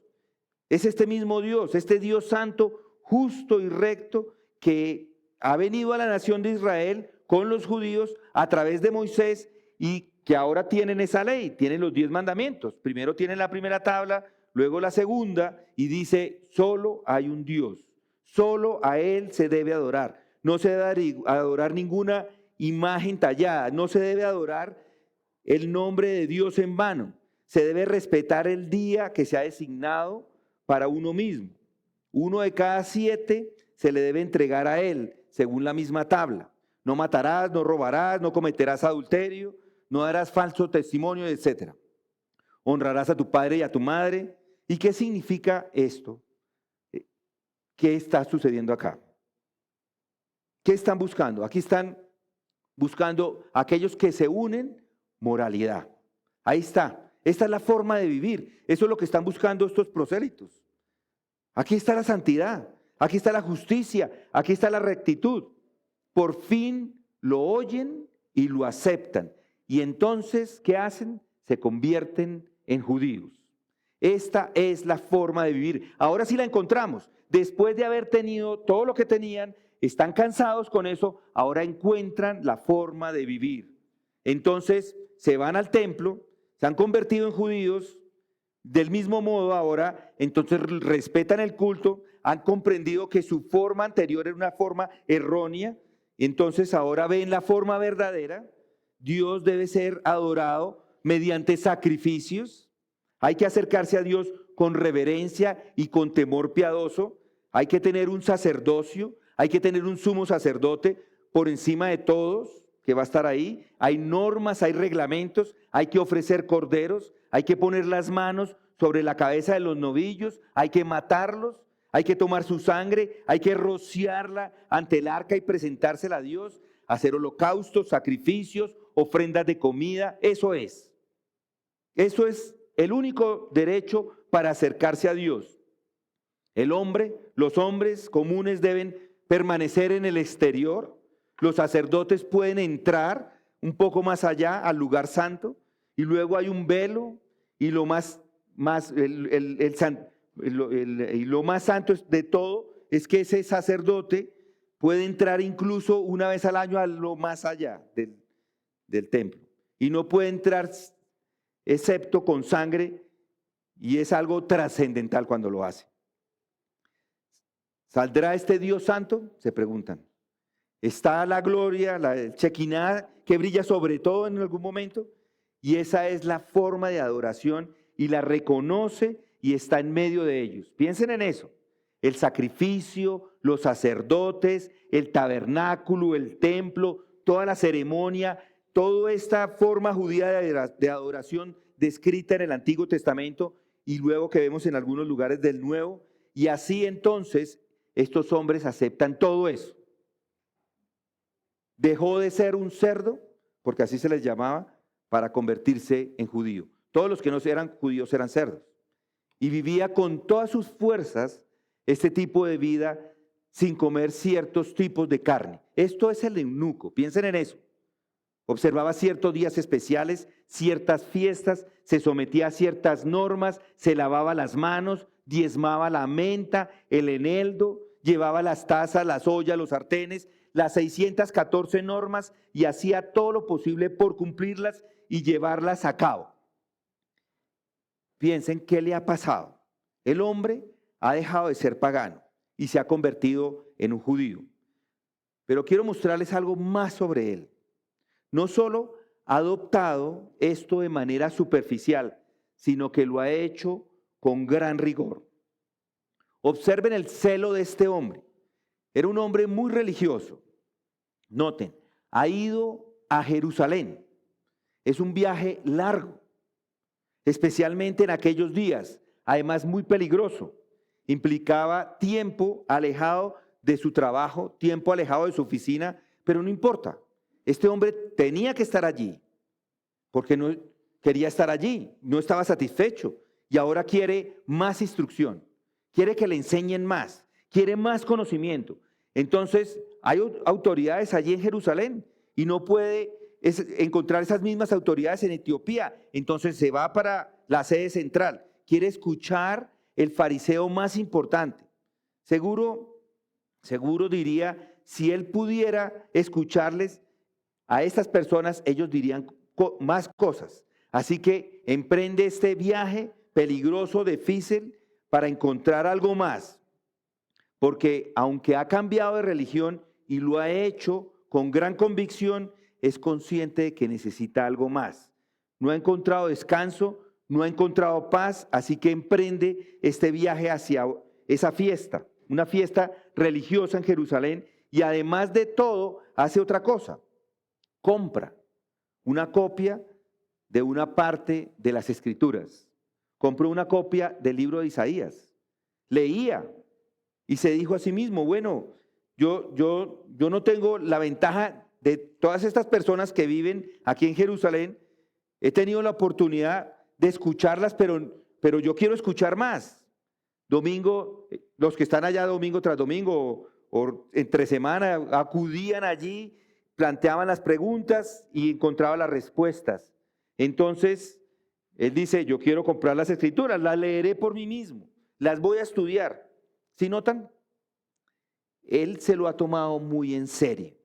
Es este mismo Dios, este Dios santo, justo y recto, que ha venido a la nación de Israel con los judíos a través de Moisés y que ahora tienen esa ley, tienen los 10 mandamientos. Primero tienen la primera tabla, luego la segunda, y dice, solo hay un Dios, solo a Él se debe adorar. No se debe adorar ninguna imagen tallada, no se debe adorar el nombre de Dios en vano. Se debe respetar el día que se ha designado para uno mismo. 1 de cada 7 se le debe entregar a Él, según la misma tabla. No matarás, no robarás, no cometerás adulterio, no darás falso testimonio, etc. Honrarás a tu padre y a tu madre. ¿Y qué significa esto? ¿qué está sucediendo acá? ¿Qué están buscando? Aquí están buscando aquellos que se unen, moralidad. Ahí está. Esta es la forma de vivir. Eso es lo que están buscando estos prosélitos. Aquí está la santidad, aquí está la justicia, aquí está la rectitud. Por fin lo oyen y lo aceptan. Y entonces, ¿qué hacen? Se convierten en judíos. Esta es la forma de vivir. Ahora sí la encontramos. Después de haber tenido todo lo que tenían, están cansados con eso, ahora encuentran la forma de vivir. Entonces se van al templo, se han convertido en judíos, del mismo modo ahora, entonces respetan el culto, han comprendido que su forma anterior era una forma errónea, entonces ahora ven la forma verdadera. Dios debe ser adorado mediante sacrificios. Hay que acercarse a Dios con reverencia y con temor piadoso. Hay que tener un sacerdocio, hay que tener un sumo sacerdote por encima de todos que va a estar ahí. Hay normas, hay reglamentos, hay que ofrecer corderos, hay que poner las manos sobre la cabeza de los novillos, hay que matarlos, hay que tomar su sangre, hay que rociarla ante el arca y presentársela a Dios, hacer holocaustos, sacrificios, ofrendas de comida. Eso es el único derecho para acercarse a Dios. El hombre, los hombres comunes deben permanecer en el exterior. Los sacerdotes pueden entrar un poco más allá al lugar santo y luego hay un velo y lo más santo de todo es que ese sacerdote puede entrar incluso una vez al año a lo más allá del templo y no puede entrar excepto con sangre, y es algo trascendental cuando lo hace. ¿Saldrá este Dios santo? Se preguntan. ¿Está la gloria, la Shekinah que brilla sobre todo en algún momento? Y esa es la forma de adoración y la reconoce y está en medio de ellos. Piensen en eso. El sacrificio, los sacerdotes, el tabernáculo, el templo, toda la ceremonia, toda esta forma judía de adoración descrita en el Antiguo Testamento y luego que vemos en algunos lugares del Nuevo. Y así entonces estos hombres aceptan todo eso. Dejó de ser un cerdo, porque así se les llamaba, para convertirse en judío. Todos los que no eran judíos eran cerdos. Y vivía con todas sus fuerzas este tipo de vida sin comer ciertos tipos de carne. Esto es el eunuco, piensen en eso. Observaba ciertos días especiales, ciertas fiestas, se sometía a ciertas normas, se lavaba las manos, diezmaba la menta, el eneldo, llevaba las tazas, las ollas, los sartenes, las 614 normas y hacía todo lo posible por cumplirlas y llevarlas a cabo. Piensen qué le ha pasado. El hombre ha dejado de ser pagano y se ha convertido en un judío. Pero quiero mostrarles algo más sobre él. No solo ha adoptado esto de manera superficial, sino que lo ha hecho con gran rigor. Observen el celo de este hombre. Era un hombre muy religioso. Noten, ha ido a Jerusalén. Es un viaje largo, especialmente en aquellos días, además muy peligroso. Implicaba tiempo alejado de su trabajo, tiempo alejado de su oficina, pero no importa. Este hombre tenía que estar allí, porque no quería estar allí, no estaba satisfecho y ahora quiere más instrucción, quiere que le enseñen más, quiere más conocimiento. Entonces hay autoridades allí en Jerusalén y no puede encontrar esas mismas autoridades en Etiopía. Entonces se va para la sede central, quiere escuchar el fariseo más importante. Seguro diría, si él pudiera escucharles a estas personas, ellos dirían más cosas. Así que emprende este viaje peligroso, difícil, para encontrar algo más. Porque aunque ha cambiado de religión y lo ha hecho con gran convicción, es consciente de que necesita algo más. No ha encontrado descanso, no ha encontrado paz, así que emprende este viaje hacia esa fiesta, una fiesta religiosa en Jerusalén, y además de todo, hace otra cosa. Compra una copia de una parte de las Escrituras. Compró una copia del libro de Isaías. Leía y se dijo a sí mismo, bueno, yo no tengo la ventaja de todas estas personas que viven aquí en Jerusalén. He tenido la oportunidad de escucharlas, pero yo quiero escuchar más. Domingo, los que están allá domingo tras domingo o entre semana acudían allí, planteaban las preguntas y encontraban las respuestas. Entonces, él dice, yo quiero comprar las escrituras, las leeré por mí mismo, las voy a estudiar. ¿Sí notan? Él se lo ha tomado muy en serio,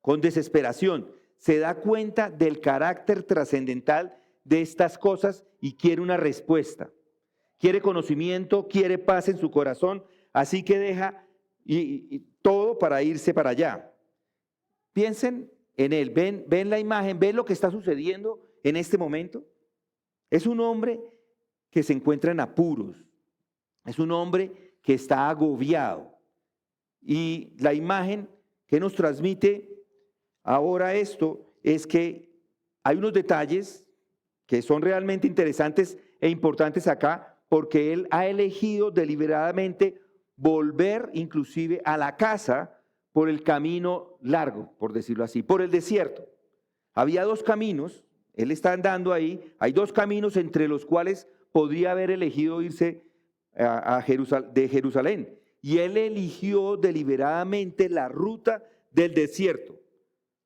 con desesperación. Se da cuenta del carácter trascendental de estas cosas y quiere una respuesta. Quiere conocimiento, quiere paz en su corazón, así que deja y todo para irse para allá. Piensen en él, ven la imagen, ven lo que está sucediendo en este momento. Es un hombre que se encuentra en apuros, es un hombre que está agobiado. Y la imagen que nos transmite ahora esto es que hay unos detalles que son realmente interesantes e importantes acá, porque él ha elegido deliberadamente volver inclusive a la casa por el camino largo, por decirlo así, por el desierto. Había dos caminos, él está andando ahí, hay dos caminos entre los cuales podría haber elegido irse de Jerusalén. Y él eligió deliberadamente la ruta del desierto,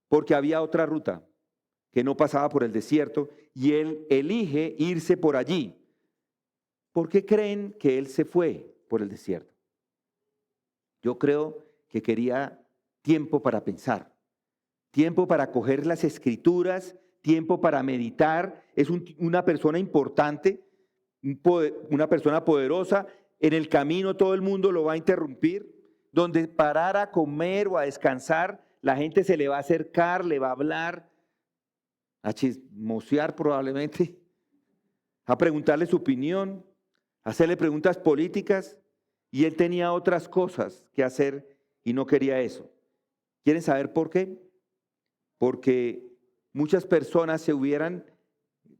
porque había otra ruta que no pasaba por el desierto, y él elige irse por allí. ¿Por qué creen que él se fue por el desierto? Yo creo que quería tiempo para pensar, tiempo para coger las escrituras, tiempo para meditar. Es una persona importante, una persona poderosa. En el camino todo el mundo lo va a interrumpir. Donde parar a comer o a descansar, la gente se le va a acercar, le va a hablar, a chismosear probablemente, a preguntarle su opinión, a hacerle preguntas políticas, y él tenía otras cosas que hacer y no quería eso. ¿Quieren saber por qué? Porque muchas personas se hubieran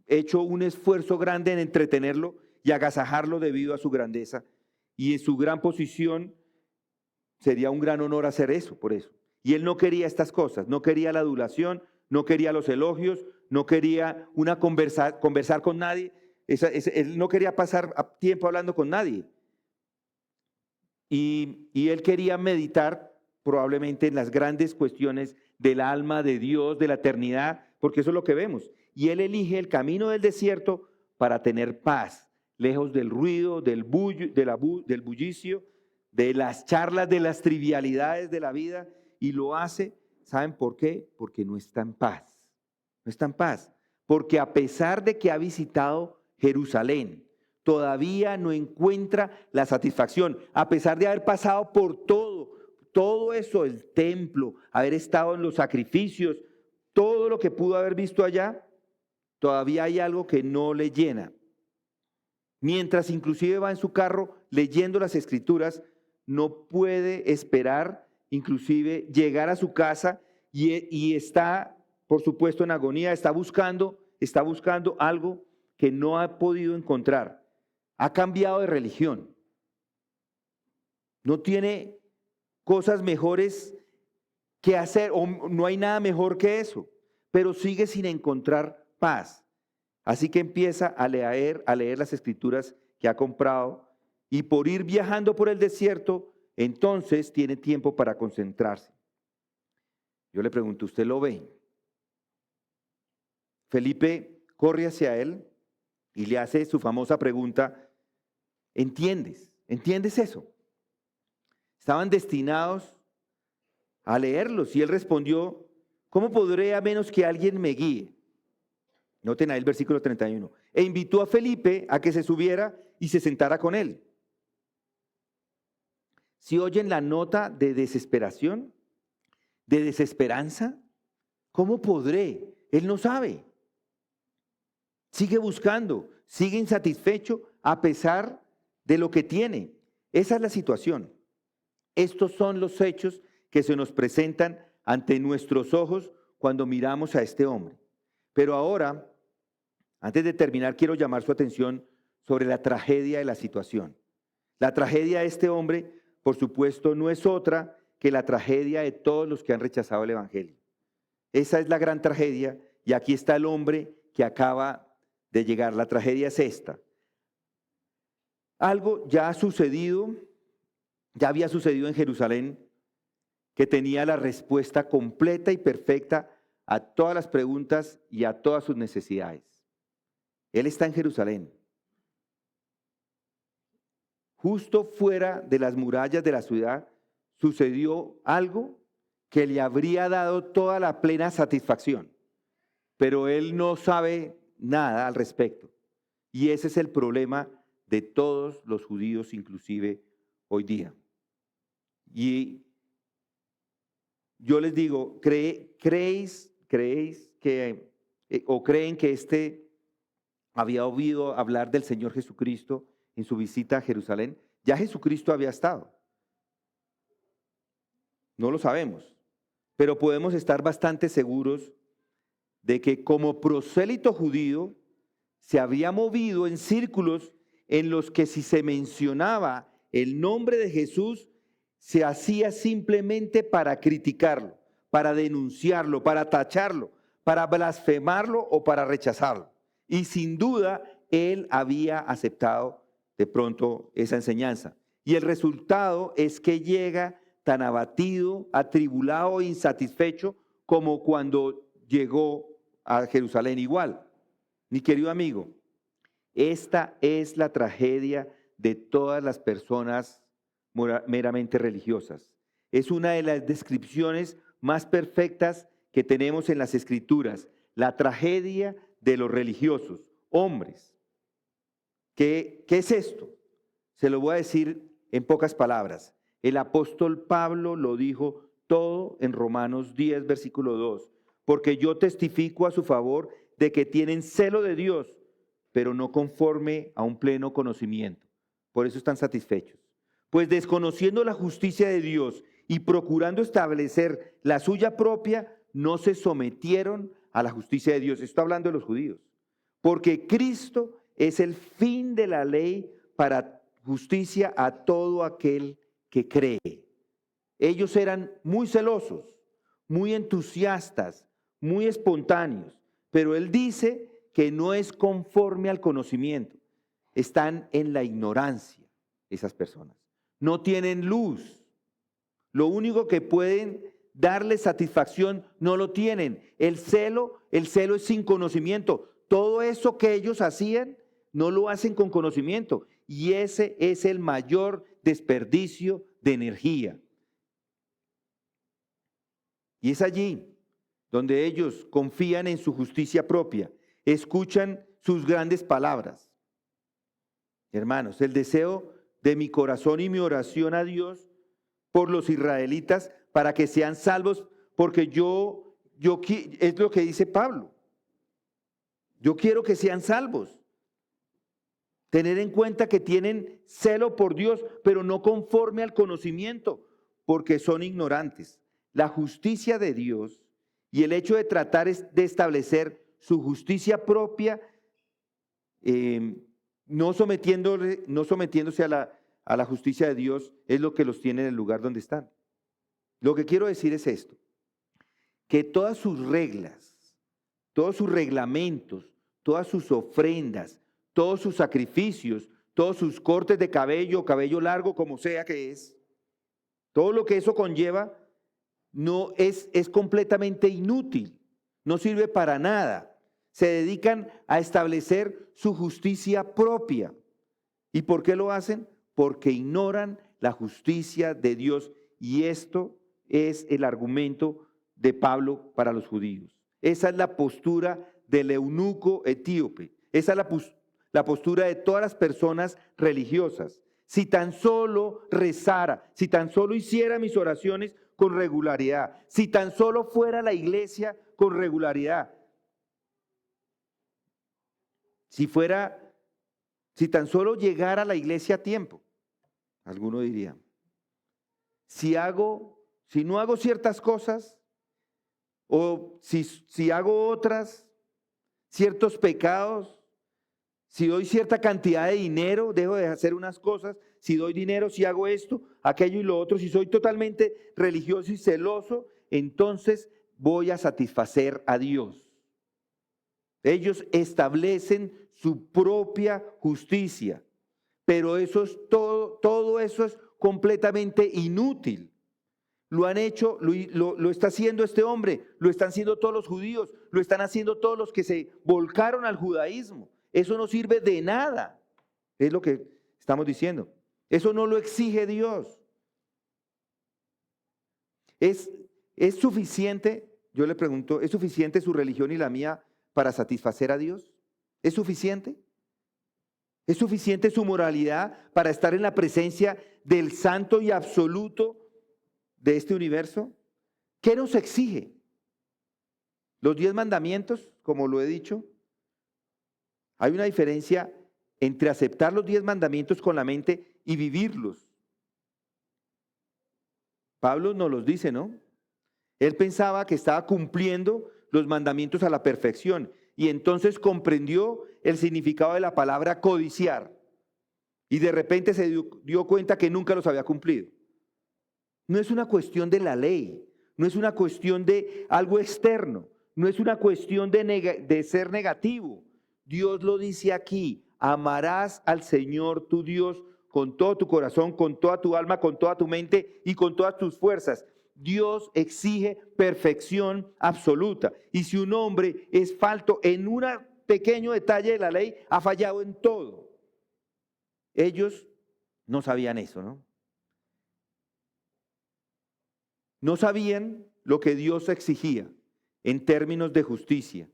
hecho un esfuerzo grande en entretenerlo y agasajarlo debido a su grandeza, y en su gran posición sería un gran honor hacer eso, por eso. Y él no quería estas cosas, no quería la adulación, no quería los elogios, no quería conversar con nadie. Él no quería pasar tiempo hablando con nadie. Y él quería meditar probablemente en las grandes cuestiones del alma, de Dios, de la eternidad, porque eso es lo que vemos. Y él elige el camino del desierto para tener paz, lejos del ruido, del bullicio, de las charlas, de las trivialidades de la vida, y lo hace, ¿saben por qué? Porque no está en paz, no está en paz, porque a pesar de que ha visitado Jerusalén, todavía no encuentra la satisfacción, a pesar de haber pasado por todo eso, el templo, haber estado en los sacrificios, todo lo que pudo haber visto allá, todavía hay algo que no le llena. Mientras inclusive va en su carro leyendo las escrituras, no puede esperar inclusive llegar a su casa y está, por supuesto, en agonía, está buscando algo que no ha podido encontrar. Ha cambiado de religión. No tiene cosas mejores que hacer, o no hay nada mejor que eso, pero sigue sin encontrar paz. Así que empieza a leer las escrituras que ha comprado, y por ir viajando por el desierto, entonces tiene tiempo para concentrarse. Yo le pregunto, ¿usted lo ve? Felipe corre hacia él y le hace su famosa pregunta: ¿entiendes? ¿Entiendes eso? Estaban destinados a leerlos y él respondió: ¿cómo podré a menos que alguien me guíe? Noten ahí el versículo 31. E invitó a Felipe a que se subiera y se sentara con él. Si oyen la nota de desesperación, de desesperanza, ¿cómo podré? Él no sabe. Sigue buscando, sigue insatisfecho a pesar de lo que tiene. Esa es la situación. Estos son los hechos que se nos presentan ante nuestros ojos cuando miramos a este hombre. Pero ahora, antes de terminar, quiero llamar su atención sobre la tragedia de la situación. La tragedia de este hombre, por supuesto, no es otra que la tragedia de todos los que han rechazado el Evangelio. Esa es la gran tragedia, y aquí está el hombre que acaba de llegar. La tragedia es esta. Algo ya ha sucedido, ya había sucedido en Jerusalén, que tenía la respuesta completa y perfecta a todas las preguntas y a todas sus necesidades. Él está en Jerusalén. Justo fuera de las murallas de la ciudad sucedió algo que le habría dado toda la plena satisfacción, pero él no sabe nada al respecto. Y ese es el problema de todos los judíos, inclusive hoy día. Y yo les digo, ¿creéis que, o creen que había oído hablar del Señor Jesucristo en su visita a Jerusalén? Ya Jesucristo había estado. No lo sabemos, pero podemos estar bastante seguros de que como prosélito judío se había movido en círculos en los que si se mencionaba el nombre de Jesús, se hacía simplemente para criticarlo, para denunciarlo, para tacharlo, para blasfemarlo o para rechazarlo. Y sin duda, él había aceptado de pronto esa enseñanza. Y el resultado es que llega tan abatido, atribulado e insatisfecho como cuando llegó a Jerusalén igual. Mi querido amigo, esta es la tragedia de todas las personas meramente religiosas. Es una de las descripciones más perfectas que tenemos en las Escrituras, la tragedia de los religiosos, hombres. ¿Qué es esto? Se lo voy a decir en pocas palabras. El apóstol Pablo lo dijo todo en Romanos 10, versículo 2, porque yo testifico a su favor de que tienen celo de Dios, pero no conforme a un pleno conocimiento. Por eso están satisfechos. Pues desconociendo la justicia de Dios y procurando establecer la suya propia, no se sometieron a la justicia de Dios. Está hablando de los judíos. Porque Cristo es el fin de la ley para justicia a todo aquel que cree. Ellos eran muy celosos, muy entusiastas, muy espontáneos, pero él dice que no es conforme al conocimiento. Están en la ignorancia esas personas. No tienen luz. Lo único que pueden darle satisfacción no lo tienen. El celo es sin conocimiento. Todo eso que ellos hacían no lo hacen con conocimiento. Y ese es el mayor desperdicio de energía. Y es allí donde ellos confían en su justicia propia, escuchan sus grandes palabras. Hermanos, el deseo de mi corazón y mi oración a Dios por los israelitas para que sean salvos, porque es lo que dice Pablo. Yo quiero que sean salvos. Tener en cuenta que tienen celo por Dios, pero no conforme al conocimiento, porque son ignorantes. La justicia de Dios y el hecho de tratar de establecer su justicia propia, no sometiéndose a la justicia de Dios, es lo que los tiene en el lugar donde están. Lo que quiero decir es esto, que todas sus reglas, todos sus reglamentos, todas sus ofrendas, todos sus sacrificios, todos sus cortes de cabello, cabello largo, como sea que es, todo lo que eso conlleva, no es completamente inútil, no sirve para nada. Se dedican a establecer su justicia propia. ¿Y por qué lo hacen? Porque ignoran la justicia de Dios. Y esto es el argumento de Pablo para los judíos. Esa es la postura del eunuco etíope. Esa es la postura de todas las personas religiosas. Si tan solo rezara, si tan solo hiciera mis oraciones con regularidad, si tan solo fuera a la iglesia con regularidad, si tan solo llegara a la iglesia a tiempo, alguno diría, si no hago ciertas cosas, o si hago otras, ciertos pecados, Si doy cierta cantidad de dinero, dejo de hacer unas cosas. Si doy dinero, si hago esto, aquello y lo otro. Si soy totalmente religioso y celoso, entonces voy a satisfacer a Dios. Ellos establecen su propia justicia, pero eso es todo eso es completamente inútil. Lo han hecho, lo está haciendo este hombre, lo están haciendo todos los judíos, lo están haciendo todos los que se volcaron al judaísmo. Eso no sirve de nada, es lo que estamos diciendo. Eso no lo exige Dios. ¿Es suficiente, yo le pregunto, ¿es suficiente su religión y la mía para satisfacer a Dios? ¿Es suficiente? ¿Es suficiente su moralidad para estar en la presencia del santo y absoluto de este universo? ¿Qué nos exige? Los 10 mandamientos, como lo he dicho, hay una diferencia entre aceptar los 10 mandamientos con la mente y vivirlos. Pablo nos los dice, ¿no? Él pensaba que estaba cumpliendo los mandamientos a la perfección y entonces comprendió el significado de la palabra codiciar y de repente se dio cuenta que nunca los había cumplido. No es una cuestión de la ley, no es una cuestión de algo externo, no es una cuestión de ser negativo. Dios lo dice aquí: amarás al Señor tu Dios con todo tu corazón, con toda tu alma, con toda tu mente y con todas tus fuerzas. Dios exige perfección absoluta. Y si un hombre es falto en un pequeño detalle de la ley, ha fallado en todo. Ellos no sabían eso, ¿no? No sabían lo que Dios exigía en términos de justicia.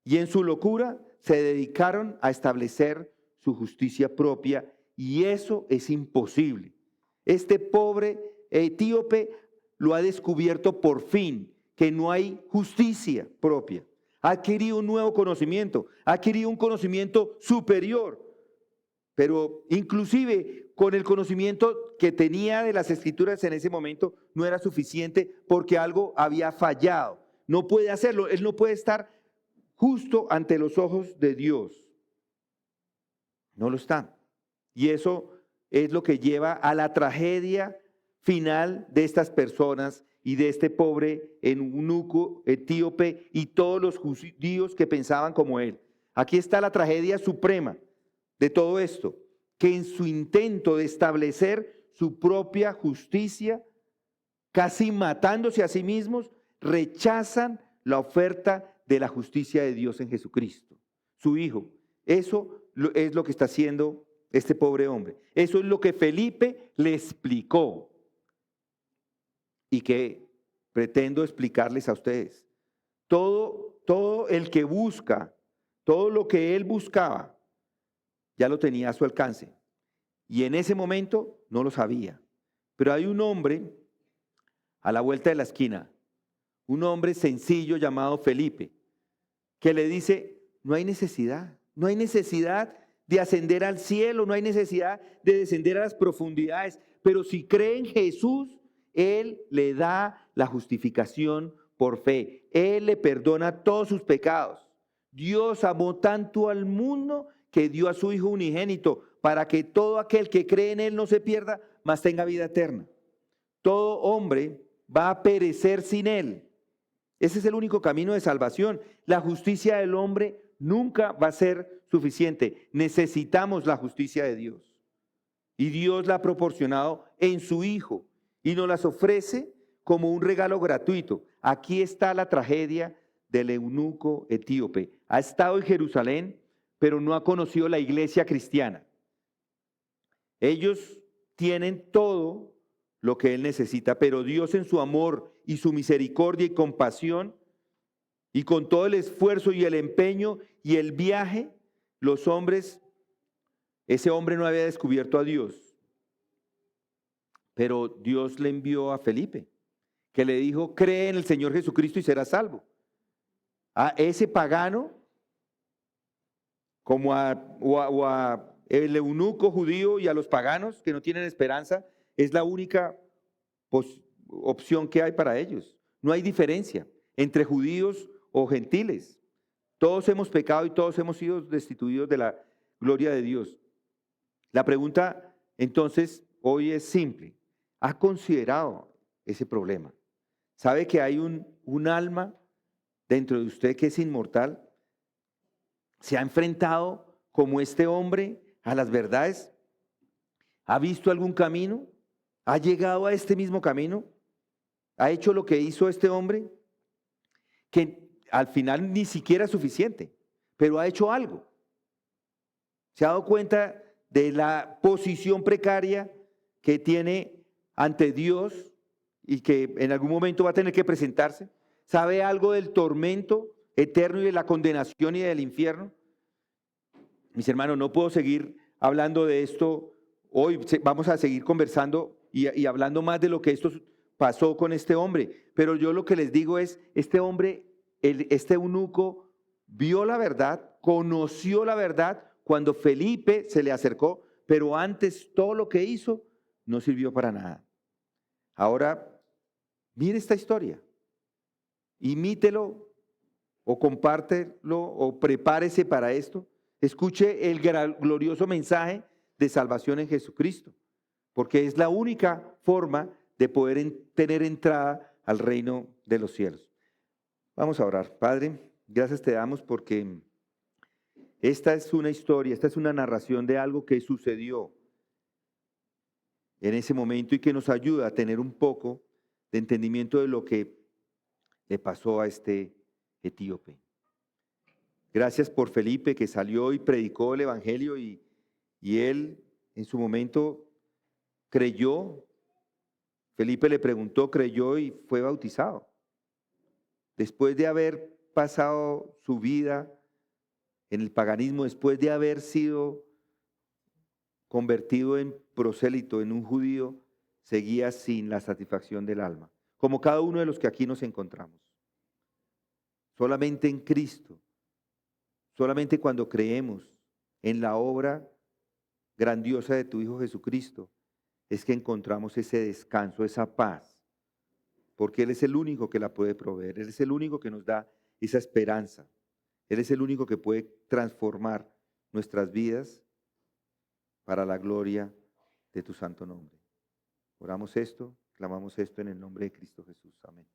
Y en su locura se dedicaron a establecer su justicia propia, y eso es imposible. Este pobre etíope lo ha descubierto por fin, que no hay justicia propia. Ha adquirido un nuevo conocimiento, ha adquirido un conocimiento superior, pero inclusive con el conocimiento que tenía de las Escrituras en ese momento no era suficiente porque algo había fallado. No puede hacerlo, él no puede estar justo ante los ojos de Dios. No lo está. Y eso es lo que lleva a la tragedia final de estas personas y de este pobre eunuco etíope y todos los judíos que pensaban como él. Aquí está la tragedia suprema de todo esto, que en su intento de establecer su propia justicia, casi matándose a sí mismos, rechazan la oferta de la justicia de Dios en Jesucristo, su Hijo. Eso es lo que está haciendo este pobre hombre. Eso es lo que Felipe le explicó y que pretendo explicarles a ustedes. Todo el que busca, todo lo que él buscaba, ya lo tenía a su alcance. Y en ese momento no lo sabía. Pero hay un hombre a la vuelta de la esquina, un hombre sencillo llamado Felipe, que le dice: no hay necesidad de ascender al cielo, no hay necesidad de descender a las profundidades, pero si cree en Jesús, Él le da la justificación por fe. Él le perdona todos sus pecados. Dios amó tanto al mundo que dio a su Hijo unigénito para que todo aquel que cree en Él no se pierda, mas tenga vida eterna. Todo hombre va a perecer sin Él. Ese es el único camino de salvación. La justicia del hombre nunca va a ser suficiente. Necesitamos la justicia de Dios. Y Dios la ha proporcionado en su Hijo y nos las ofrece como un regalo gratuito. Aquí está la tragedia del eunuco etíope. Ha estado en Jerusalén, pero no ha conocido la iglesia cristiana. Ellos tienen todo lo que él necesita, pero Dios en su amor y su misericordia y compasión, y con todo el esfuerzo y el empeño y el viaje, ese hombre no había descubierto a Dios. Pero Dios le envió a Felipe, que le dijo: cree en el Señor Jesucristo y serás salvo. A ese pagano, como a el eunuco judío y a los paganos que no tienen esperanza, es la única opción que hay para ellos. No hay diferencia entre judíos o gentiles. Todos hemos pecado y todos hemos sido destituidos de la gloria de Dios. La pregunta entonces hoy es simple. ¿Ha considerado ese problema? ¿Sabe que hay un alma dentro de usted que es inmortal? ¿Se ha enfrentado como este hombre a las verdades? ¿Ha visto algún camino? ¿Ha llegado a este mismo camino? ¿Ha hecho lo que hizo este hombre? Que al final ni siquiera es suficiente, pero ha hecho algo. ¿Se ha dado cuenta de la posición precaria que tiene ante Dios y que en algún momento va a tener que presentarse? ¿Sabe algo del tormento eterno y de la condenación y del infierno? Mis hermanos, no puedo seguir hablando de esto hoy. Vamos a seguir conversando y hablando más de lo que esto pasó con este hombre. Pero yo lo que les digo es, este hombre, este eunuco, vio la verdad, conoció la verdad cuando Felipe se le acercó, pero antes todo lo que hizo no sirvió para nada. Ahora, mire esta historia, imítelo o compártelo o prepárese para esto. Escuche el glorioso mensaje de salvación en Jesucristo, porque es la única forma de poder tener entrada al reino de los cielos. Vamos a orar. Padre, gracias te damos porque esta es una historia, esta es una narración de algo que sucedió en ese momento y que nos ayuda a tener un poco de entendimiento de lo que le pasó a este etíope. Gracias por Felipe que salió y predicó el evangelio y él en su momento creyó. Felipe le preguntó, creyó y fue bautizado. Después de haber pasado su vida en el paganismo, después de haber sido convertido en prosélito, en un judío, seguía sin la satisfacción del alma, como cada uno de los que aquí nos encontramos. Solamente en Cristo, solamente cuando creemos en la obra grandiosa de tu Hijo Jesucristo, es que encontramos ese descanso, esa paz, porque Él es el único que la puede proveer, Él es el único que nos da esa esperanza, Él es el único que puede transformar nuestras vidas para la gloria de tu santo nombre. Oramos esto, clamamos esto en el nombre de Cristo Jesús. Amén.